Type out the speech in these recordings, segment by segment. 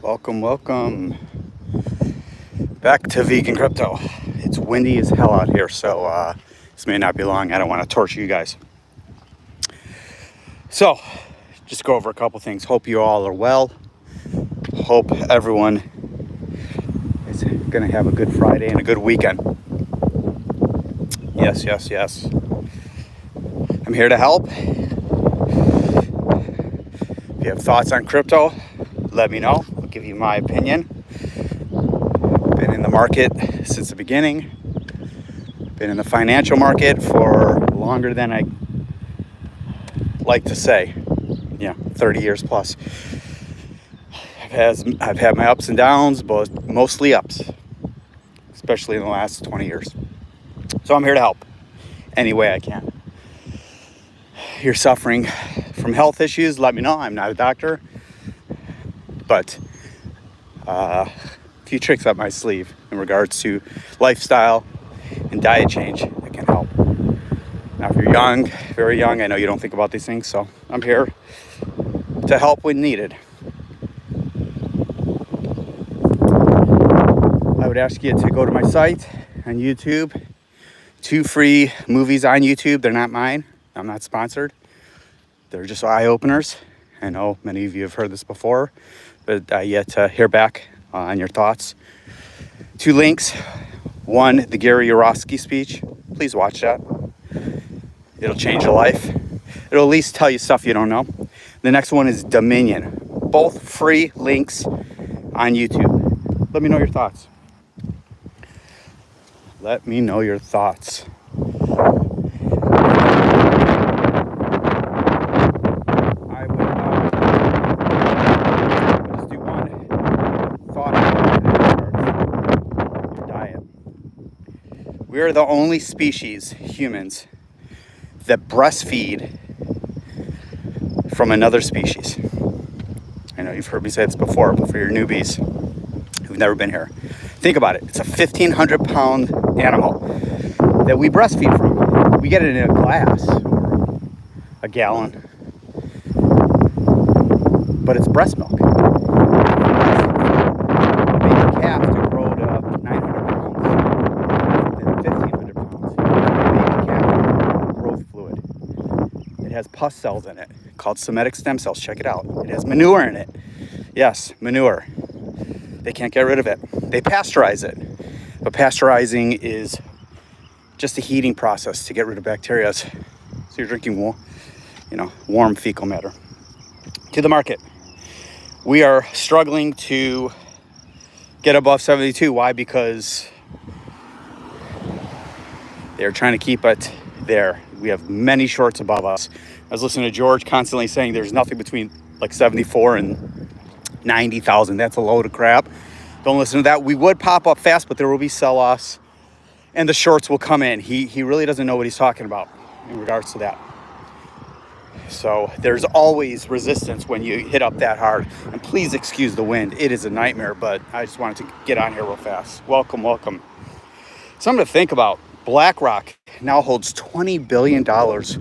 Welcome back to Vegan Crypto. It's windy as hell out here, so this may not be long. I don't want to torture you guys. So, just go over a couple things. Hope you all are well. Hope everyone is going to have a good Friday and a good weekend. Yes. I'm here to help. If you have thoughts on crypto, let me know. I'll give you my opinion. Been in the market since the beginning. Been in the financial market for longer than I like to say. 30 years plus. I've had my ups and downs, but mostly ups, especially in the last 20 years. So I'm here to help any way I can. You're suffering from health issues, let me know. I'm not a doctor, but a few tricks up my sleeve in regards to lifestyle and diet change that can help. Now, if you're young, very young, I know you don't think about these things, so I'm here to help when needed. I would ask you to go to my site on YouTube. 2 free movies on YouTube. They're not mine. I'm not sponsored. They're just eye-openers. I know many of you have heard this before, but I yet to hear back on your thoughts. 2 links. 1, the Gary Yourofsky speech. Please watch that. It'll change your life. It'll at least tell you stuff you don't know. The next one is Dominion. Both free links on YouTube. Let me know your thoughts. Let me know your thoughts. I would just do one thought on your diet. We are the only species, humans, that breastfeed from another species. I know you've heard me say this before, but for your newbies who've never been here, think about it. It's a 1,500-pound animal that we breastfeed from. We get it in a glass or a gallon, but it's breast milk. A baby calf to grow to 900 pounds, then 1,500 pounds. A baby calf growth fluid. It has pus cells in it called somatic stem cells. Check it out. It has manure in it. Yes, manure. They can't get rid of it. They pasteurize it. But pasteurizing is just a heating process to get rid of bacteria. So you're drinking warm fecal matter. To the market. We are struggling to get above 72. Why? Because they're trying to keep it there. We have many shorts above us. I was listening to George constantly saying there's nothing between like 74 and 90,000. That's a load of crap. Don't listen to that. We would pop up fast, but there will be sell-offs and the shorts will come in. He really doesn't know what he's talking about in regards to that. So there's always resistance when you hit up that hard. And please excuse the wind. It is a nightmare, but I just wanted to get on here real fast. Welcome. Something to think about. BlackRock now holds $20 billion worth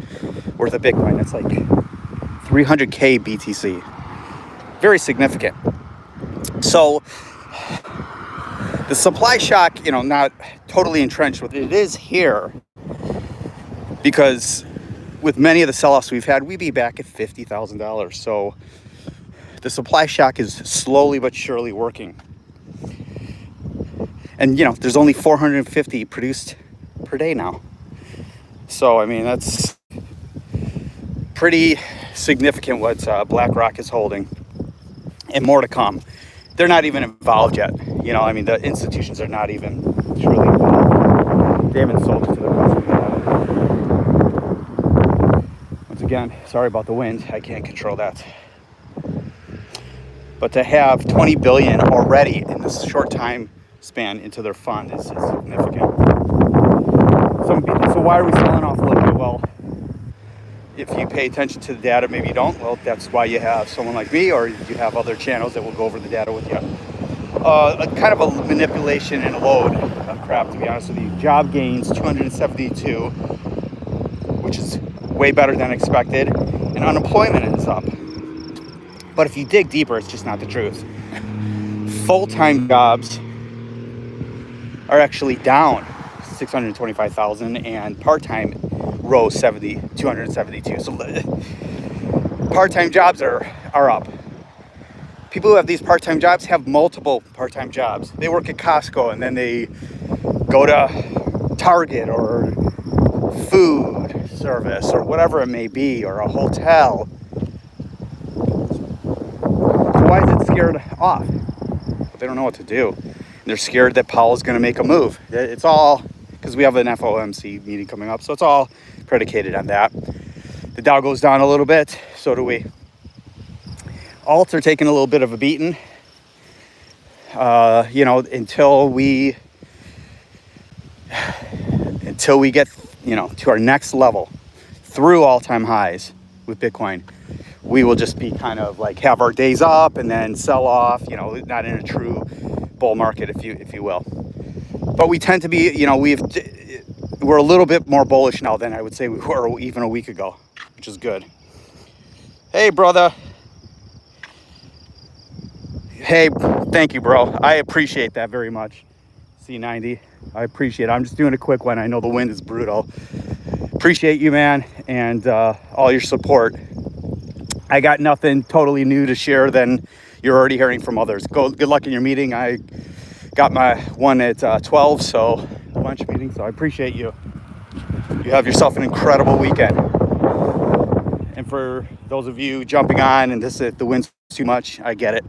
of Bitcoin. That's like 300K BTC. Very significant. So the supply shock, not totally entrenched with it is here, because with many of the sell-offs we've had, we'd be back at $50,000. So the supply shock is slowly but surely working. And, there's only 450 produced per day now. So, that's pretty significant what BlackRock is holding, and more to come. They're not even involved yet. The institutions are not even truly involved. They haven't sold it to the customer yet. Once again, sorry about the wind. I can't control that. But to have 20 billion already in this short time span into their fund is significant. So why are we selling off a little bit? Well, if you pay attention to the data, maybe you don't. Well, that's why you have someone like me, or you have other channels that will go over the data with you. A kind of a manipulation and a load of crap, to be honest with you. Job gains, 272, which is way better than expected. And unemployment is up. But if you dig deeper, it's just not the truth. full-time jobs are actually down 625,000, and part-time rose 272. So part-time jobs are up. People who have these part-time jobs have multiple part-time jobs. They work at Costco, and then they go to Target or food service or whatever it may be, or a hotel. So why is it scared off? They don't know what to do. They're scared that Powell's going to make a move. It's all because we have an FOMC meeting coming up, so it's all predicated on that. The Dow goes down a little bit, so do we. Alts are taking a little bit of a beating, until we get, to our next level through all-time highs with Bitcoin. We will just be kind of like have our days up and then sell off, not in a true bull market, if you will. But we tend to be, we're a little bit more bullish now than I would say we were even a week ago, which is good. Hey, brother. Hey, thank you, bro. I appreciate that very much. C90, I appreciate it. I'm just doing a quick one. I know the wind is brutal. Appreciate you, man, and all your support. I got nothing totally new to share than you're already hearing from others. Good luck in your meeting. I got my one at 12, so a lunch meeting, so I appreciate you. You have yourself an incredible weekend. And for those of you jumping on and the wind's too much, I get it.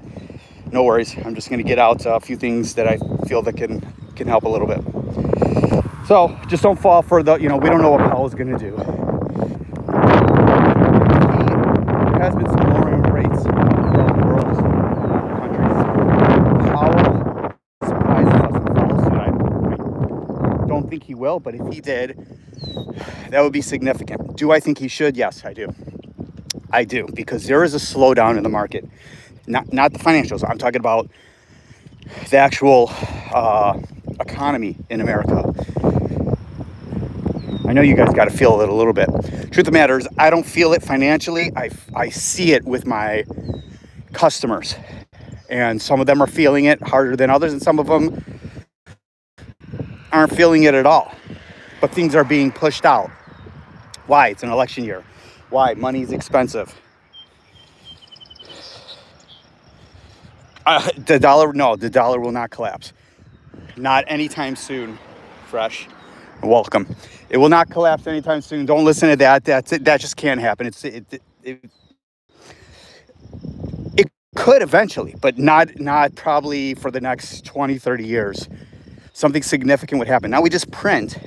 No worries. I'm just going to get out a few things that I feel that can help a little bit. So just don't fall for we don't know what Powell's going to do. He has been some lowering rates throughout the world, countries. Powell surprises us and follows suit. I don't think he will, but if he did, that would be significant. Do I think he should? Yes, I do. I do, because there is a slowdown in the market. Not the financials. I'm talking about the actual economy in America. I know you guys got to feel it a little bit. Truth of the matter is, I don't feel it financially. I see it with my customers. And some of them are feeling it harder than others, and some of them aren't feeling it at all. But things are being pushed out. Why? It's an election year. Why? Money's expensive. The dollar will not collapse. Not anytime soon. Fresh. Welcome. It will not collapse anytime soon. Don't listen to that. That just can't happen. It could eventually, but not probably for the next 20, 30 years. Something significant would happen. Now we just print,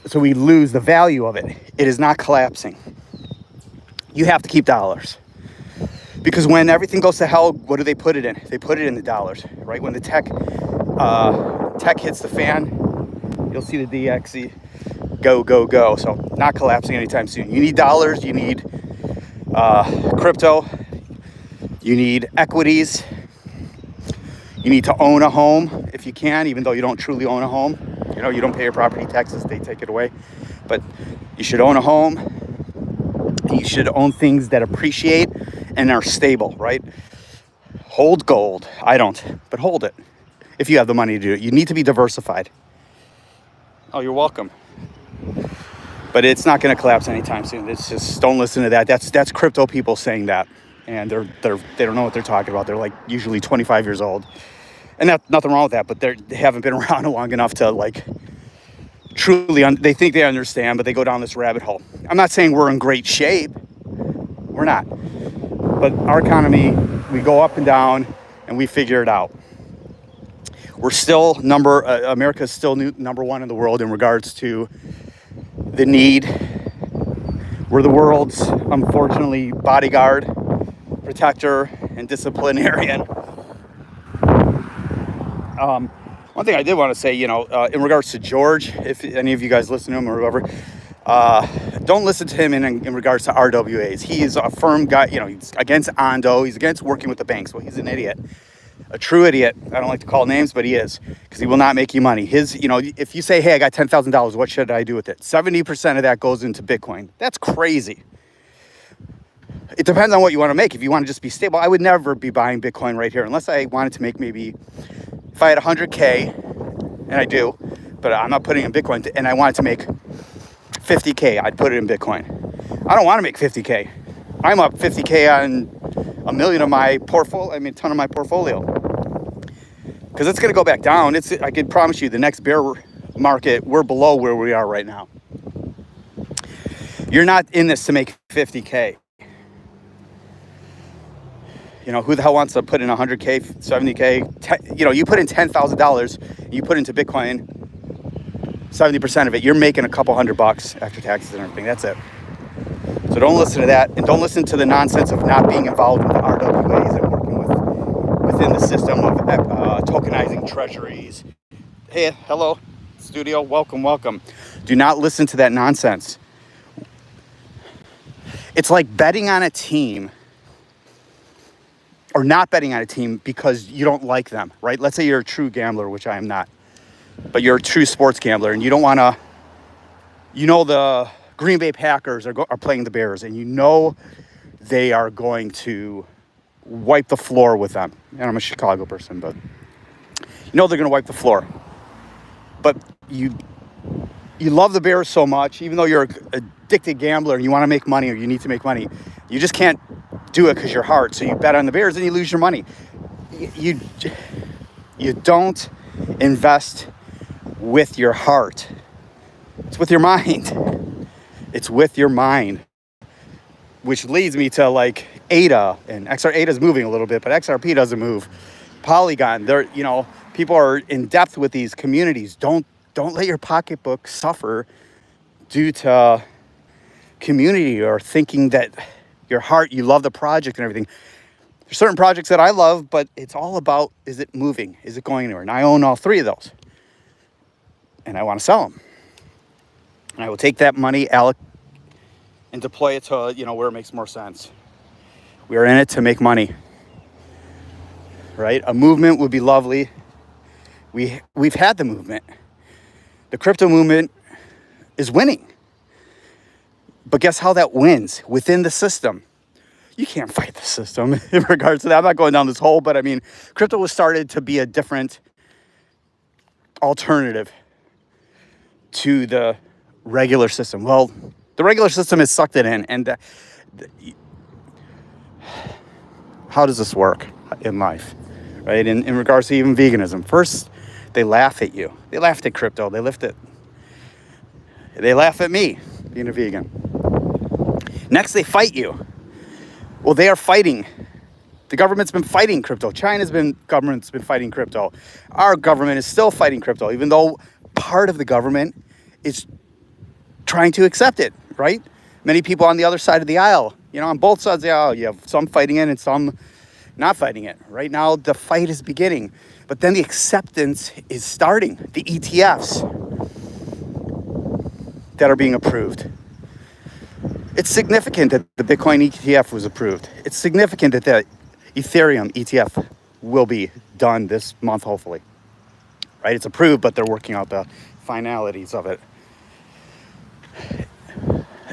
so we lose the value of it. It is not collapsing. You have to keep dollars. Because when everything goes to hell, what do they put it in? They put it in the dollars, right? When the tech hits the fan, you'll see the DXY go. So not collapsing anytime soon. You need dollars. You need crypto. You need equities. You need to own a home if you can, even though you don't truly own a home. You don't pay your property taxes. They take it away. But you should own a home. You should own things that appreciate and are stable, right? Hold gold. I don't, but hold it if you have the money to do it. You need to be diversified. Oh, you're welcome. But it's not going to collapse anytime soon. It's just, don't listen to that. That's crypto people saying that, and they don't know what they're talking about. They're like usually 25 years old, and nothing wrong with that. But they haven't been around long enough to truly. They think they understand, but they go down this rabbit hole. I'm not saying we're in great shape. We're not. But our economy, we go up and down, and we figure it out. We're still America is still number one in the world in regards to the need. We're the world's, unfortunately, bodyguard, protector, and disciplinarian. One thing I did want to say, in regards to George, if any of you guys listen to him or whoever, don't listen to him in regards to RWAs. He is a firm guy. He's against Ondo. He's against working with the banks. Well, he's an idiot, a true idiot. I don't like to call names, but he is, because he will not make you money. If you say, hey, I got $10,000, what should I do with it? 70% of that goes into Bitcoin. That's crazy. It depends on what you want to make. If you want to just be stable, I would never be buying Bitcoin right here unless I wanted to make maybe, if I had 100K, and I do, but I'm not putting in Bitcoin, and I wanted to make 50K, I'd put it in Bitcoin. I don't want to make 50K. I'm up 50K on a million of my portfolio, a ton of my portfolio. Because it's going to go back down. I can promise you the next bear market, we're below where we are right now. You're not in this to make 50K. You know, who the hell wants to put in 100K, 70K? You put in $10,000, you put into Bitcoin, 70% of it, you're making a couple $100 after taxes and everything. That's it. So don't listen to that, and don't listen to the nonsense of not being involved with the RWAs and working within the system of tokenizing treasuries. Hey, hello, studio, welcome. Do not listen to that nonsense. It's like betting on a team or not betting on a team because you don't like them, right? Let's say you're a true gambler, which I am not, but you're a true sports gambler, and you don't want to, the Green Bay Packers are playing the Bears, and they are going to wipe the floor with them. And I'm a Chicago person, but they're going to wipe the floor. But you love the Bears so much, even though you're an addicted gambler and you want to make money or you need to make money, you just can't do it because you're hard. So you bet on the Bears and you lose your money. You don't invest with your heart. It's with your mind. It's with your mind. Which leads me to like ADA, and ADA is moving a little bit, but XRP doesn't move. Polygon, people are in depth with these communities. Don't let your pocketbook suffer due to community or thinking that your heart, you love the project and everything. There's certain projects that I love, but it's all about, is it moving? Is it going anywhere? And I own all three of those. And I want to sell them. And I will take that money, and deploy it to, where it makes more sense. We are in it to make money. Right? A movement would be lovely. We've had the movement. The crypto movement is winning. But guess how that wins? Within the system. You can't fight the system in regards to that. I'm not going down this hole, but crypto was started to be a different alternative to the regular system. Well, the regular system has sucked it in. And how does this work in life? Right? In regards to even veganism. First, they laugh at you. They laughed at crypto. They laugh at me being a vegan. Next, they fight you. Well, they are fighting. The government's been fighting crypto. Government's been fighting crypto. Our government is still fighting crypto, even though part of the government is trying to accept it, right? Many people on the other side of the aisle, on both sides of the aisle, you have some fighting it and some not fighting it. Right now, the fight is beginning. But then the acceptance is starting. The ETFs that are being approved. It's significant that the Bitcoin ETF was approved. It's significant that the Ethereum ETF will be done this month, hopefully. Right? It's approved, but they're working out the finalities of it.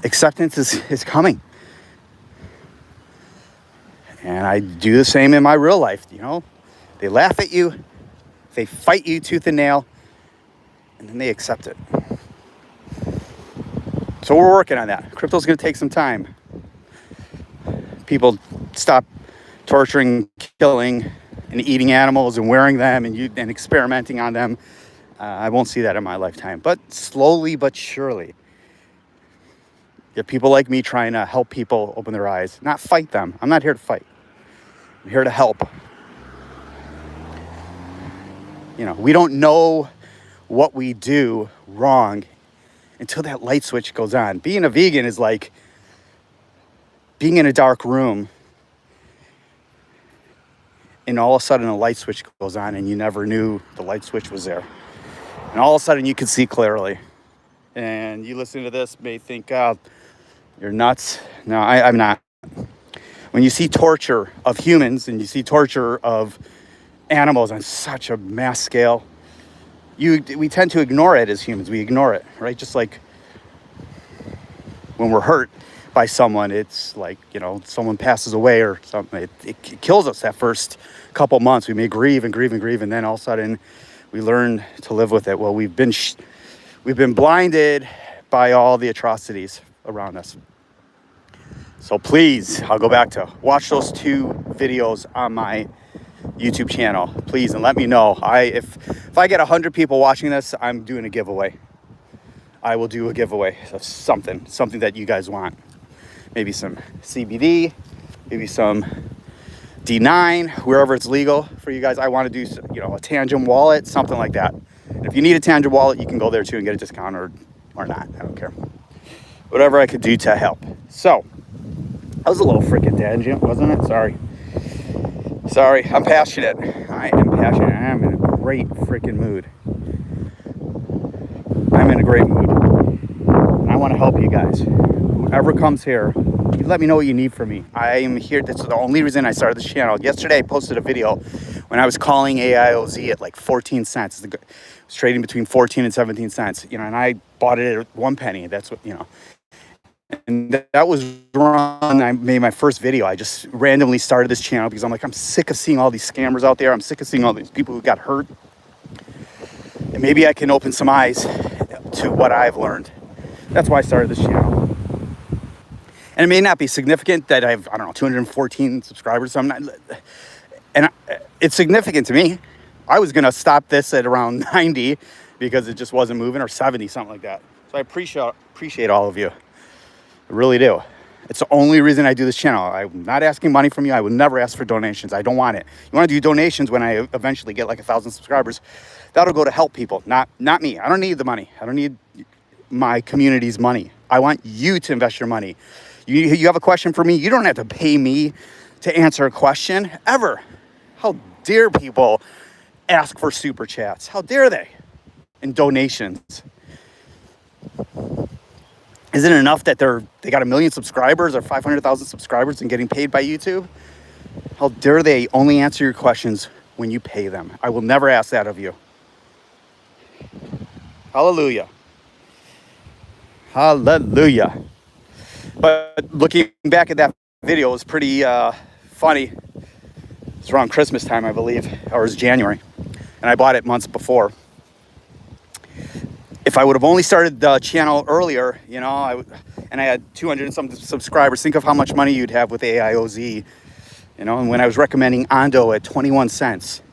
Acceptance is coming. And I do the same in my real life, They laugh at you, they fight you tooth and nail, and then they accept it. So we're working on that. Crypto's going to take some time. People stop torturing, killing, and eating animals and wearing them and experimenting on them. I won't see that in my lifetime. But slowly but surely, you have people like me trying to help people open their eyes, not fight them. I'm not here to fight. I'm here to help. We don't know what we do wrong until that light switch goes on. Being a vegan is like being in a dark room and all of a sudden a light switch goes on and you never knew the light switch was there. And all of a sudden you can see clearly. And you listening to this may think, oh, you're nuts. No, I'm not. When you see torture of humans and you see torture of animals on such a mass scale, we tend to ignore it as humans. We ignore it, right? Just like when we're hurt, by someone, it's like, you know, someone passes away or something. It kills us that first couple months. We may grieve and grieve and grieve, and then all of a sudden we learn to live with it. Well, we've been blinded by all the atrocities around us. So please, I'll go back to watch those 2 videos on my YouTube channel, please, and let me know. If I get 100 people watching this, I'm doing a giveaway. I will do a giveaway of something that you guys want. Maybe some CBD, maybe some D9, wherever it's legal for you guys. I want to do, you know, a Tangent wallet, something like that. And if you need a Tangent wallet, you can go there too and get a discount or not. I don't care. Whatever I could do to help. So, that was a little freaking tangent, wasn't it? Sorry, I'm passionate. I am passionate. I am in a great freaking mood. I'm in a great mood. And I want to help you guys. Whoever comes here, you let me know what you need from me. I am here. That's the only reason I started this channel. Yesterday, I posted a video when I was calling AIOZ at like 14 cents. It was trading between 14 and 17 cents, you know, and I bought it at 1 penny. That's what, you know. And that was wrong. I made my first video. I just randomly started this channel because I'm like, I'm sick of seeing all these scammers out there. I'm sick of seeing all these people who got hurt. And maybe I can open some eyes to what I've learned. That's why I started this channel. And it may not be significant that I have, I don't know, 214 subscribers. So I'm not, and it's significant to me. I was going to stop this at around 90 because it just wasn't moving, or 70, something like that. So I appreciate all of you. I really do. It's the only reason I do this channel. I'm not asking money from you. I would never ask for donations. I don't want it. You want to do donations when I eventually get like 1,000 subscribers. That'll go to help people, not me. I don't need the money. I don't need my community's money. I want you to invest your money. You have a question for me? You don't have to pay me to answer a question, ever. How dare people ask for super chats? How dare they? And donations. Isn't it enough that they got 1 million subscribers or 500,000 subscribers and getting paid by YouTube? How dare they only answer your questions when you pay them? I will never ask that of you. Hallelujah. Hallelujah. But looking back at that video, it was pretty funny. It's around Christmas time, I believe, or it was January. And I bought it months before. If I would have only started the channel earlier, you know, and I had 200 and some subscribers, think of how much money you'd have with AIOZ, you know, and when I was recommending Ondo at 21 cents,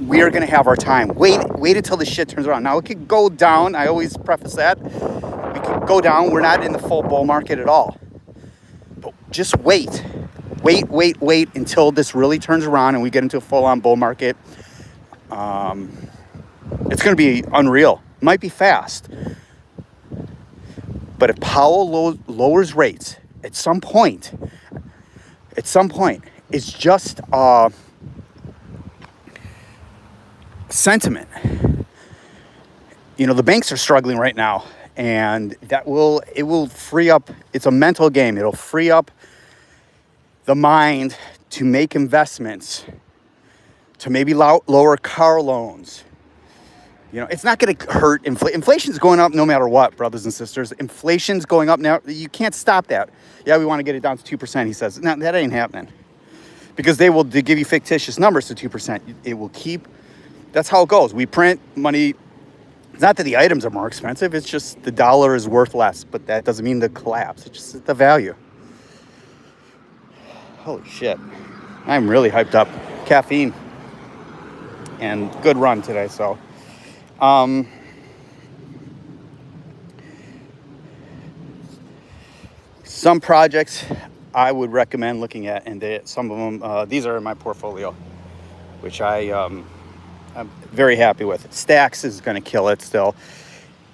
we are going to have our time. Wait until the shit turns around. Now, it could go down. I always preface that. We could go down. We're not in the full bull market at all. But just wait. Wait until this really turns around and we get into a full-on bull market. It's going to be unreal. It might be fast. But if Powell lowers rates at some point, it's just sentiment. You know, the banks are struggling right now, and it will free up. It's a mental game. It'll free up the mind to make investments, to maybe lower car loans. You know, it's not going to hurt. Inflation's going up no matter what, brothers and sisters. Inflation's going up now. You can't stop that. Yeah, we want to get it down to 2%, he says. No, that ain't happening. Because they give you fictitious numbers to 2%. It will keep. That's how it goes. We print money. It's not that the items are more expensive. It's just the dollar is worth less. But that doesn't mean the collapse. It's just the value. Holy shit. I'm really hyped up. Caffeine. And good run today, so. Some projects I would recommend looking at, and some of them, these are in my portfolio, which I'm very happy with. Stacks is going to kill it still.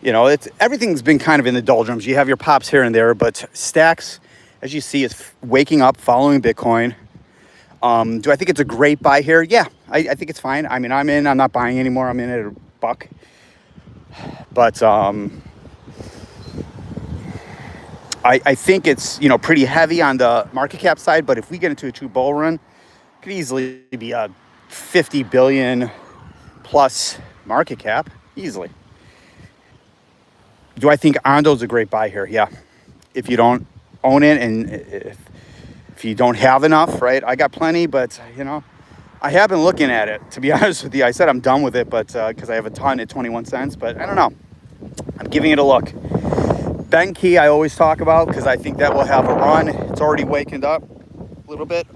You know, everything's been kind of in the doldrums. You have your pops here and there, but Stacks, as you see, is waking up, following Bitcoin. Do I think it's a great buy here? Yeah, I think it's fine. I mean, I'm not buying anymore. I'm in at $1. But I think it's, you know, pretty heavy on the market cap side. But if we get into a true bull run, it could easily be a 50 billion plus market cap, easily. Do I think Ondo's a great buy here? Yeah. if you don't own it, and if you don't have enough, right? I got plenty, but I have been looking at it, to be honest with you. I said I'm done with it, but because I have a ton at 21 cents, but I don't know. I'm giving it a look. Ben Key I always talk about because I think that will have a run. It's already wakened up a little bit.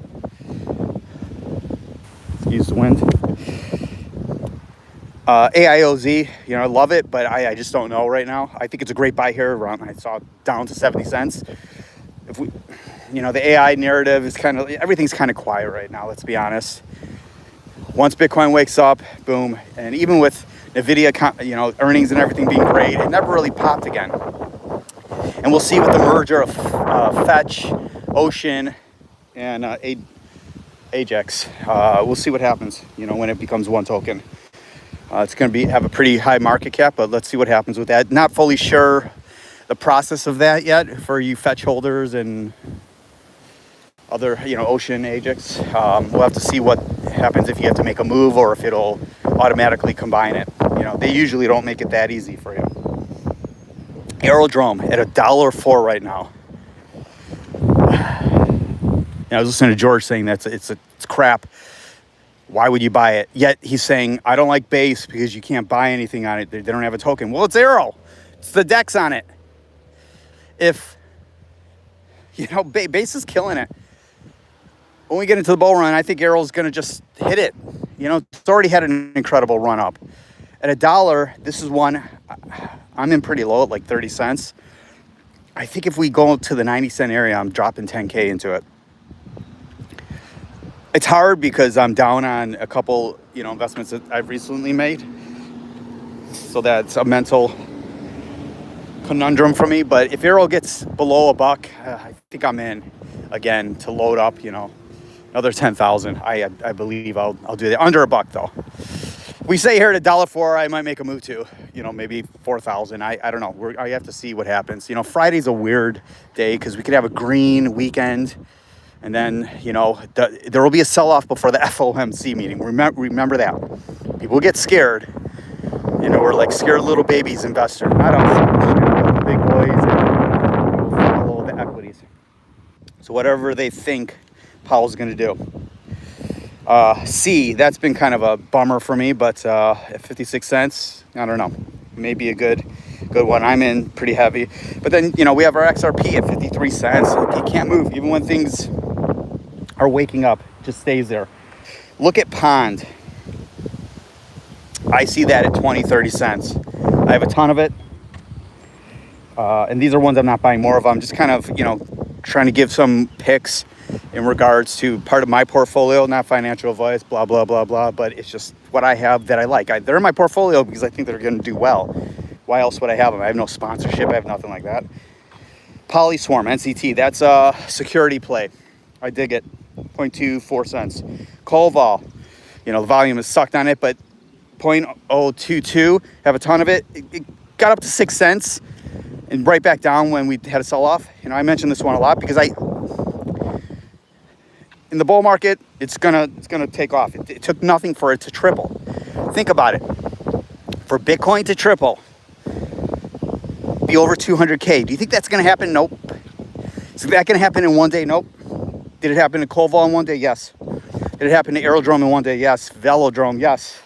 Excuse the wind. AIOZ, I love it, but I just don't know right now. I think it's a great buy here. Around, I saw it down to 70 cents. If we, the AI narrative is everything's kind of quiet right now, let's be honest. Once Bitcoin wakes up, boom. And even with NVIDIA, earnings and everything being great, it never really popped again. And we'll see with the merger of Fetch, Ocean, and Ajax. We'll see what happens, when it becomes one token. It's going to have a pretty high market cap, but let's see what happens with that. Not fully sure the process of that yet for you Fetch holders and other, Ocean, Ajax. We'll have to see what happens if you have to make a move or if it'll automatically combine it. They usually don't make it that easy for you. Aerodrome at $1.04 right now. I was listening to George saying that it's crap. Why would you buy it? Yet he's saying, I don't like Base because you can't buy anything on it. They don't have a token. Well, it's Aero. It's the DEX on it. If, Base is killing it. When we get into the bull run, I think Aero's going to just hit it. It's already had an incredible run up. At $1, this is one, I'm in pretty low at like 30 cents. I think if we go to the 90-cent area, I'm dropping 10K into it. It's hard because I'm down on a couple, investments that I've recently made. So that's a mental conundrum for me. But if Aero gets below $1, I think I'm in again to load up, another 10,000. I believe I'll do that. Under $1 though. We say here at $1.04, I might make a move to, maybe 4,000. I don't know. I have to see what happens. Friday's a weird day because we could have a green weekend. And then, there will be a sell-off before the FOMC meeting. Remember that. People get scared. We're like scared little babies investor. Not us. The big boys and follow the equities. So whatever they think Powell's going to do. C, that's been kind of a bummer for me, but at 56 cents, I don't know. Maybe a good one. I'm in pretty heavy. But then, we have our XRP at 53 cents. You can't move. Even when things are waking up, it just stays there. Look at Pond. I see that at 20, 30 cents. I have a ton of it. And these are ones I'm not buying more of. I'm just kind of, trying to give some picks in regards to part of my portfolio, not financial advice, blah, blah, blah, blah. But it's just what I have that I like. They're in my portfolio because I think they're going to do well. Why else would I have them? I have no sponsorship. I have nothing like that. Polyswarm, NCT, that's a security play. I dig it. 0.24 cents. Colvol, the volume is sucked on it, but 0.022, have a ton of it. It got up to 6 cents and right back down when we had a sell-off. I mentioned this one a lot because in the bull market, it's gonna take off. It took nothing for it to triple. Think about it. For Bitcoin to triple, be over 200K. Do you think that's gonna happen? Nope. Is that gonna happen in one day? Nope. Did it happen to Colvol in one day? Yes. Did it happen to Aerodrome in one day? Yes. Velodrome? Yes.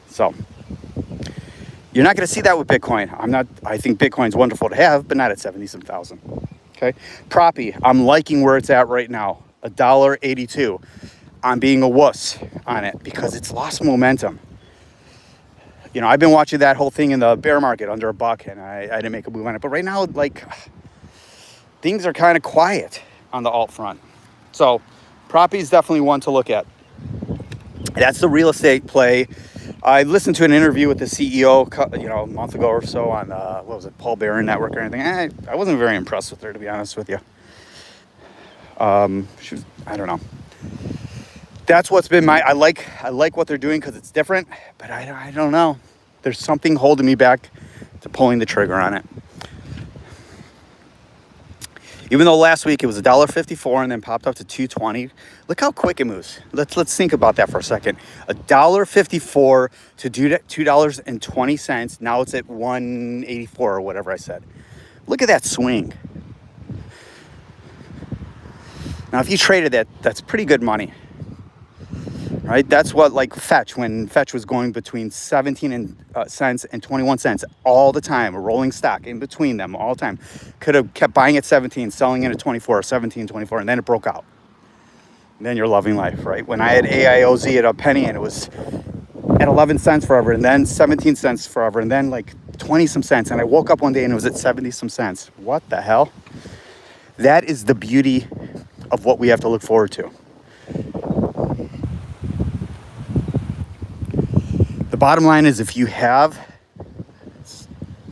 So you're not going to see that with Bitcoin. I think Bitcoin's wonderful to have, but not at 70,000. Okay. Proppy, I'm liking where it's at right now. $1.82. I'm being a wuss on it because it's lost momentum. I've been watching that whole thing in the bear market under $1, and I didn't make a move on it. But right now, things are kind of quiet on the alt front. So Proppy is definitely one to look at. That's the real estate play. I listened to an interview with the CEO, a month ago or so on, Paul Barron Network or anything. I wasn't very impressed with her, to be honest with you. I don't know. That's what's been I like what they're doing because it's different, but I don't know. There's something holding me back to pulling the trigger on it. Even though last week it was $1.54 and then popped up to $2.20. Look how quick it moves. Let's think about that for a second. $1.54 to $2.20. Now it's at $1.84 or whatever I said. Look at that swing. Now, if you traded that, that's pretty good money. Right? That's what, like Fetch, when Fetch was going between 17 cents and 21 cents all the time, a rolling stock in between them all the time. Could have kept buying at 17, selling it at 24, 17, 24, and then it broke out. And then you're loving life, right? When I had AIOZ at a penny and it was at 11 cents forever, and then 17 cents forever, and then like 20 some cents, and I woke up one day and it was at 70 some cents. What the hell? That is the beauty of what we have to look forward to. The bottom line is, if you have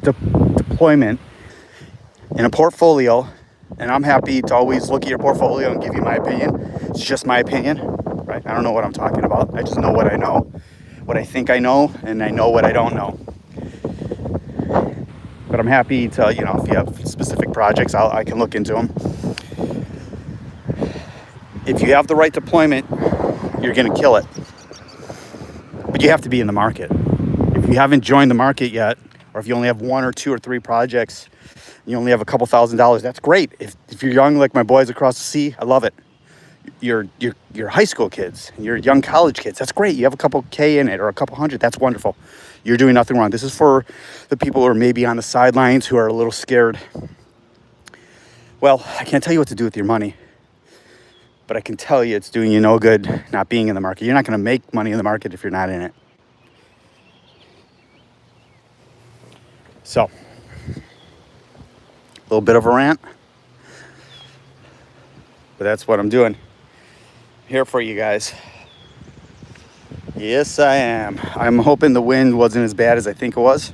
deployment in a portfolio, and I'm happy to always look at your portfolio and give you my opinion. It's just my opinion, right? I don't know what I'm talking about. I just know what I know, what I think I know, and I know what I don't know. But I'm happy to, you know, if you have specific projects, I can look into them. If you have the right deployment, you're going to kill it. But you have to be in the market. If you haven't joined the market yet, or if you only have 1 or 2 or 3 projects, you only have a couple $1,000s, that's great. If you're young like my boys across the sea, I love it. You're high school kids, you're young college kids, that's great. You have a couple K in it or a couple hundred, that's wonderful. You're doing nothing wrong. This is for the people who are maybe on the sidelines, who are a little scared. Well, I can't tell you what to do with your money, but I can tell you it's doing you no good not being in the market. You're not going to make money in the market if you're not in it. So, a little bit of a rant, but that's what I'm doing. Here for you guys. Yes, I am. I'm hoping the wind wasn't as bad as I think it was.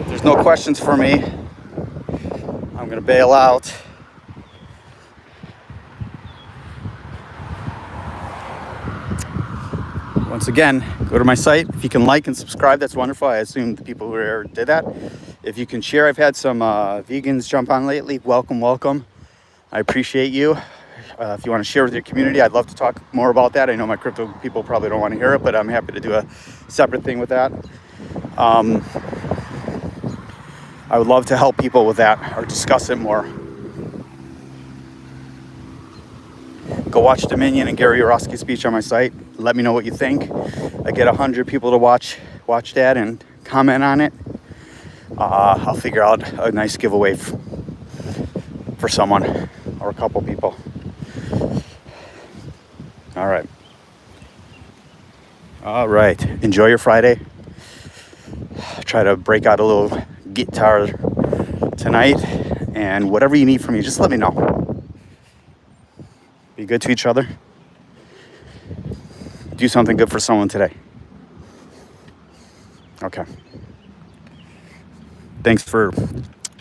There's no questions for me. I'm going to bail out. Once again, go to my site. If you can like and subscribe, that's wonderful. I assume the people who are here did that. If you can share, I've had some vegans jump on lately. Welcome, welcome. I appreciate you. If you want to share with your community, I'd love to talk more about that. I know my crypto people probably don't want to hear it, but I'm happy to do a separate thing with that. I would love to help people with that or discuss it more. Go watch Dominion and Gary Yourofsky's speech on my site. Let me know what you think. I get 100 people to watch that and comment on it. I'll figure out a nice giveaway for someone or a couple people. All right. Enjoy your Friday. Try to break out a little guitar tonight, and whatever you need from me, just let me know. Be good to each other. Do something good for someone today. Okay. Thanks for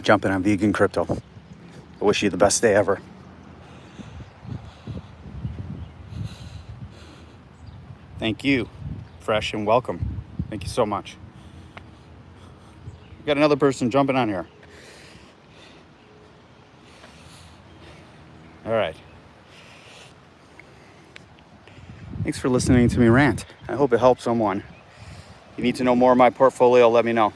jumping on vegan crypto. I wish you the best day ever. Thank you. Fresh and welcome. Thank you so much. We got another person jumping on here. All right. Thanks for listening to me rant. I hope it helps someone. You need to know more of my portfolio, let me know.